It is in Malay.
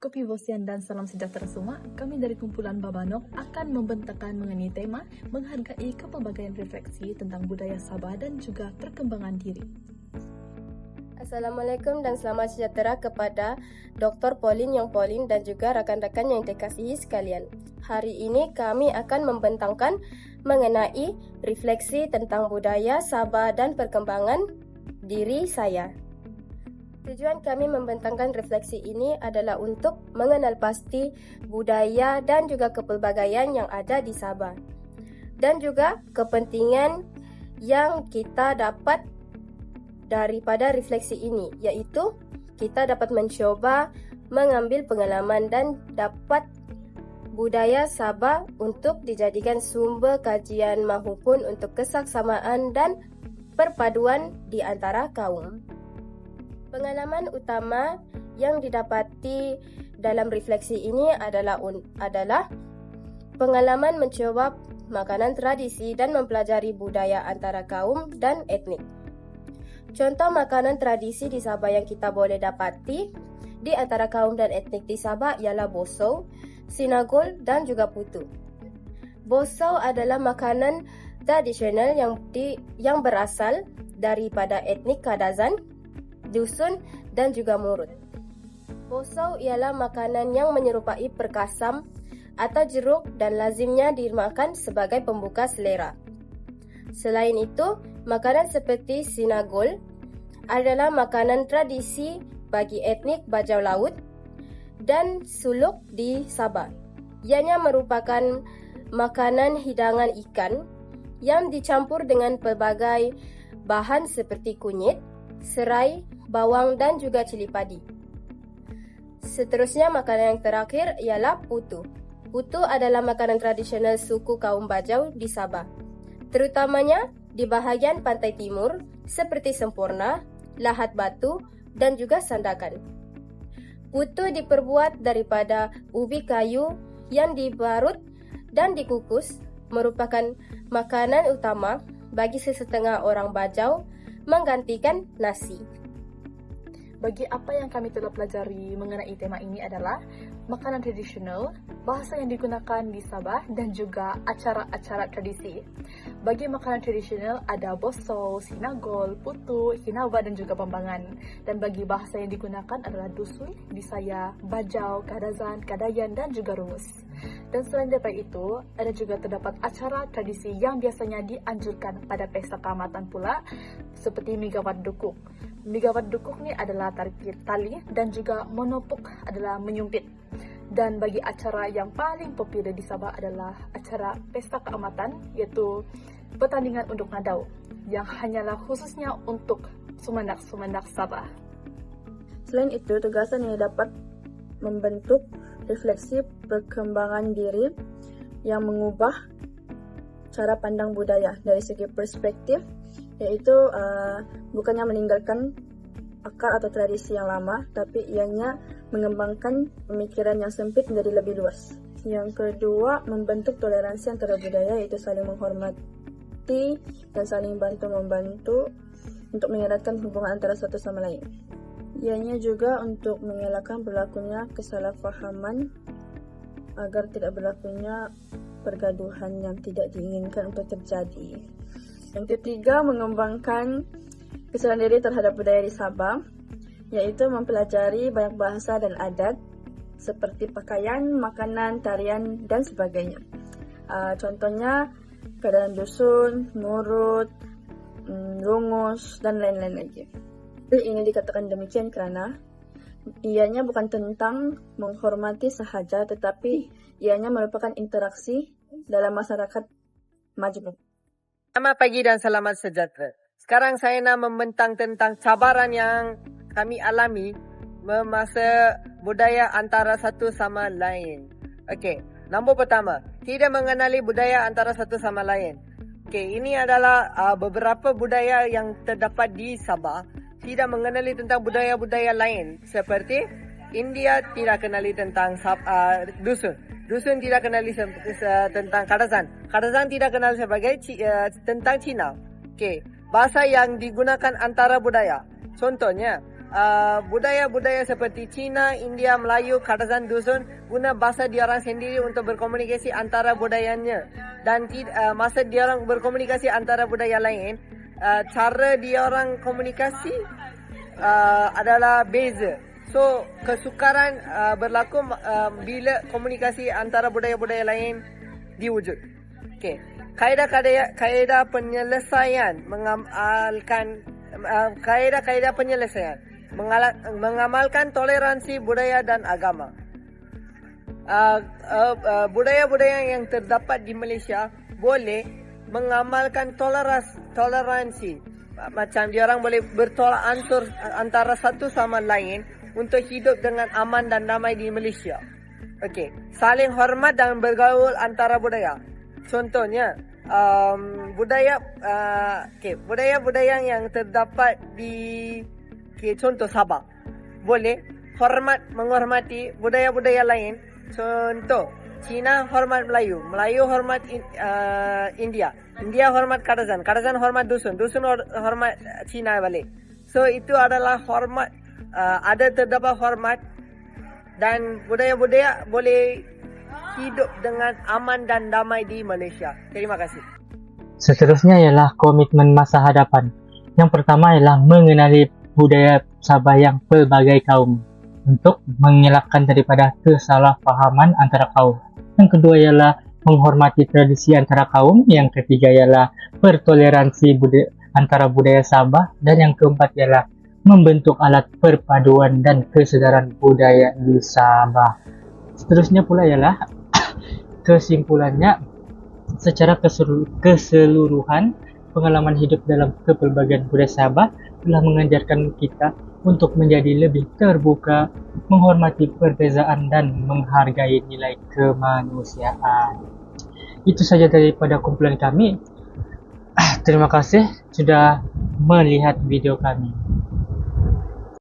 Kopi Bosian dan salam sejahtera semua. Kami dari kumpulan Babanok akan membentangkan mengenai tema menghargai kepelbagaian refleksi tentang budaya Sabah dan juga perkembangan diri. Assalamualaikum dan selamat sejahtera kepada Dr. Pauline Yang Pauline dan juga rakan-rakan yang dikasihi sekalian. Hari ini kami akan membentangkan mengenai refleksi tentang budaya Sabah dan perkembangan diri saya. Tujuan kami membentangkan refleksi ini adalah untuk mengenal pasti budaya dan juga kepelbagaian yang ada di Sabah. Dan juga kepentingan yang kita dapat daripada refleksi ini, iaitu kita dapat mencoba mengambil pengalaman dan dapat budaya Sabah untuk dijadikan sumber kajian maupun untuk kesaksamaan dan perpaduan di antara kaum. Pengalaman utama yang didapati dalam refleksi ini adalah pengalaman mencoba makanan tradisi dan mempelajari budaya antara kaum dan etnik. Contoh makanan tradisi di Sabah yang kita boleh dapati di antara kaum dan etnik di Sabah ialah bosau, sinagol dan juga putu. Bosau adalah makanan tradisional yang berasal daripada etnik Kadazan, Dusun dan juga Murut. Bosau ialah makanan yang menyerupai perkasam atau jeruk dan lazimnya dimakan sebagai pembuka selera. Selain itu, makanan seperti sinagol adalah makanan tradisi bagi etnik Bajau Laut dan Suluk di Sabah. Ianya merupakan makanan hidangan ikan yang dicampur dengan pelbagai bahan seperti kunyit, serai, bawang dan juga cili padi. Seterusnya makanan yang terakhir ialah putu. Putu adalah makanan tradisional suku kaum Bajau di Sabah, terutamanya di bahagian pantai timur seperti Sempurna, Lahat Batu dan juga Sandakan. Putu diperbuat daripada ubi kayu yang dibarut dan dikukus, merupakan makanan utama bagi sesetengah orang Bajau menggantikan nasi. Bagi apa yang kami telah pelajari mengenai tema ini adalah makanan tradisional, bahasa yang digunakan di Sabah dan juga acara-acara tradisi. Bagi makanan tradisional ada bosau, sinagol, putu, hinawa dan juga pembangan. Dan bagi bahasa yang digunakan adalah Dusun, Bisaya, Bajau, Kadazan, Kadayan dan juga Rungus. Dan selain daripada itu, ada juga terdapat acara tradisi yang biasanya dianjurkan pada pesta keamatan pula, seperti Migawat Dukuk. Migawat Dukuk ni adalah tarik tali dan juga monopuk adalah menyumpit. Dan bagi acara yang paling popular di Sabah adalah acara pesta keamatan, iaitu pertandingan unduk nadau yang hanyalah khususnya untuk sumandak-sumandak Sabah. Selain itu, tugasan ini dapat membentuk refleksi perkembangan diri yang mengubah cara pandang budaya dari segi perspektif, iaitu bukannya meninggalkan akar atau tradisi yang lama, tapi ianya mengembangkan pemikiran yang sempit menjadi lebih luas. Yang kedua, membentuk toleransi antara budaya, yaitu saling menghormati dan saling bantu-membantu untuk mengeratkan hubungan antara satu sama lain. Ianya juga untuk mengelakkan berlakunya kesalahfahaman agar tidak berlakunya pergaduhan yang tidak diinginkan untuk terjadi. Yang ketiga, mengembangkan kesedaran diri terhadap budaya di Sabah, yaitu mempelajari banyak bahasa dan adat seperti pakaian, makanan, tarian, dan sebagainya. Contohnya, keadaan dusun, murut, rungus, dan lain-lain lagi. Ini dikatakan demikian kerana ianya bukan tentang menghormati sahaja, tetapi ianya merupakan interaksi dalam masyarakat majmuk. Selamat pagi dan selamat sejahtera. Sekarang saya nak membentang tentang cabaran yang kami alami memasa budaya antara satu sama lain. Okey, nombor pertama, tidak mengenali budaya antara satu sama lain. Okey, ini adalah beberapa budaya yang terdapat di Sabah tidak mengenali tentang budaya-budaya lain, seperti India tidak kenali tentang dusun. Dusun tidak kenali tentang Kadazan. Kadazan tidak kenal sebagai tentang Cina. Okey, bahasa yang digunakan antara budaya. Contohnya, budaya-budaya seperti Cina, India, Melayu, Kadazan, Dusun guna bahasa diorang sendiri untuk berkomunikasi antara budayanya. Dan masa diorang berkomunikasi antara budaya lain, cara diorang komunikasi adalah beza. So, kesukaran berlaku bila komunikasi antara budaya-budaya lain diwujud. Okay. Kaedah penyelesaian mengamalkan toleransi budaya dan agama. Budaya-budaya yang terdapat di Malaysia boleh mengamalkan toleransi. Macam diorang boleh bertolak ansur antara satu sama lain untuk hidup dengan aman dan damai di Malaysia. Okey, saling hormat dan bergaul antara budaya. Contohnya, budaya-budaya yang terdapat di contoh Sabah boleh menghormati budaya-budaya lain. Contoh, Cina hormat Melayu, Melayu hormat India, India hormat Kadazan, Kadazan hormat Dusun, Dusun hormat Cina balik. So itu adalah hormat, terdapat hormat dan budaya-budaya boleh hidup dengan aman dan damai di Malaysia. Terima kasih. Seterusnya ialah komitmen masa hadapan. Yang pertama ialah mengenali budaya Sabah yang pelbagai kaum untuk mengelakkan daripada kesalahpahaman antara kaum. Yang kedua ialah menghormati tradisi antara kaum. Yang ketiga ialah bertoleransi antara budaya Sabah. Dan yang keempat ialah membentuk alat perpaduan dan kesedaran budaya di Sabah. Seterusnya pula ialah kesimpulannya, secara keseluruhan pengalaman hidup dalam kepelbagaian budaya Sabah telah mengajarkan kita untuk menjadi lebih terbuka, menghormati perbezaan dan menghargai nilai kemanusiaan. Itu saja daripada kumpulan kami. Terima kasih sudah melihat video kami.